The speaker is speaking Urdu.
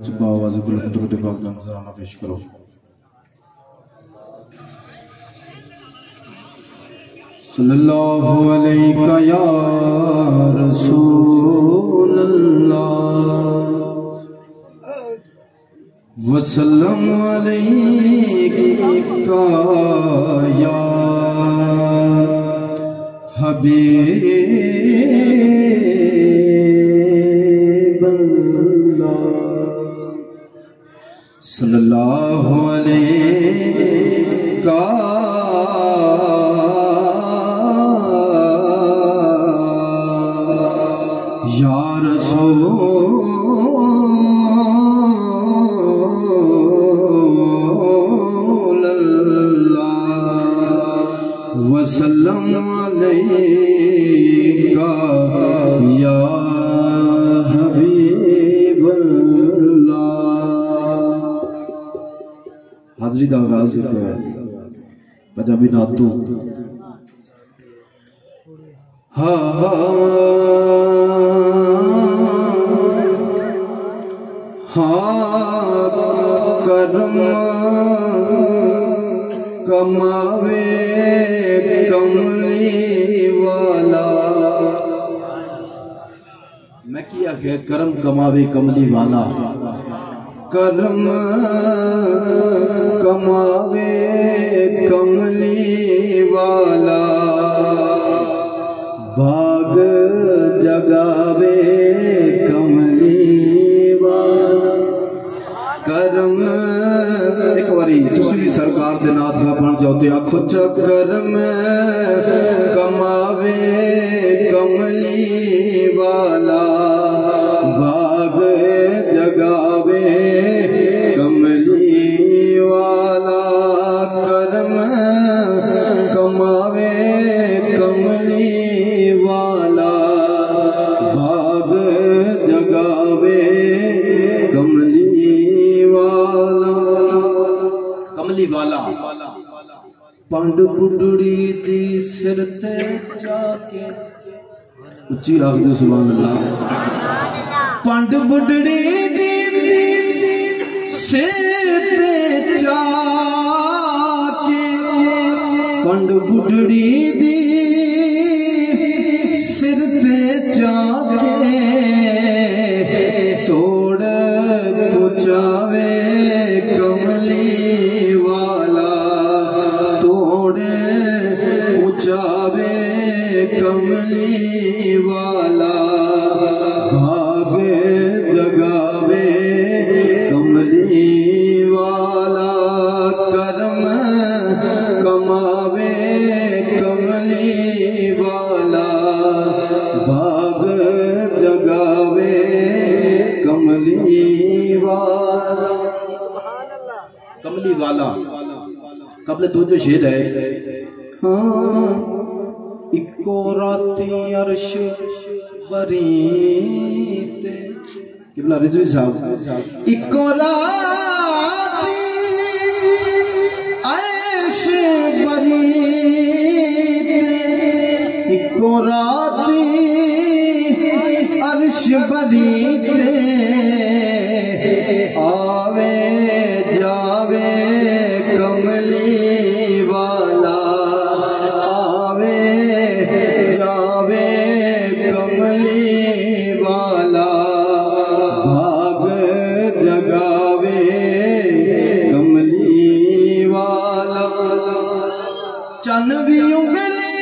چبا آواز کل درود پاک کا نظرانہ پیش کرو۔ صلی اللہ علیہ یا رسول اللہ وسلم علیہ یا حبیب اللہ صلی اللہ علیہ یا رسول اللہ وسلم علیکہ یا حبیب اللہ۔ حاضری دا آغاز ہے پنجابی نعتو کرم کماوے کملی والا، میں کیا کہ کرم کماوے کملی والا، کرم کماوے کملی والا، باغ جگاوے کملی والا، کرم ایک باری تسی بھی سرکار دے نات کا پڑھ جاؤ تے آکھو چا کرم کماوے کملی والا، باغ جگاوے کملی والا، کرم کماوے کملی والا، باغ جگاوے کملی والا، کملی والا پانڈ بڑھڑی دی سر تے جاکے، اچھی آخر سبحان اللہ، پانڈ بڑھڑی دی سر تے جاکے، پانڈ بڑھڑی دی سر تے جاکے، توڑ پچاوے کملی والا، توڑ پچاوے کملی والا، بھاگ جگاوے کملی والا، کرم کماوے کملی والا، بھاگ جگاوے کملی والا، کملی والا۔ قبل تو جو شیر ہے اکو راتی عرش بریت، قبلہ رضوی صاحب، اکو راتی عرش بریت، اکو راتی عرش بریت، آوے جاوے کملی والا، آوے جاوے کملی والا، بھاگ جگاوے کملی والا، چن بھی انگلی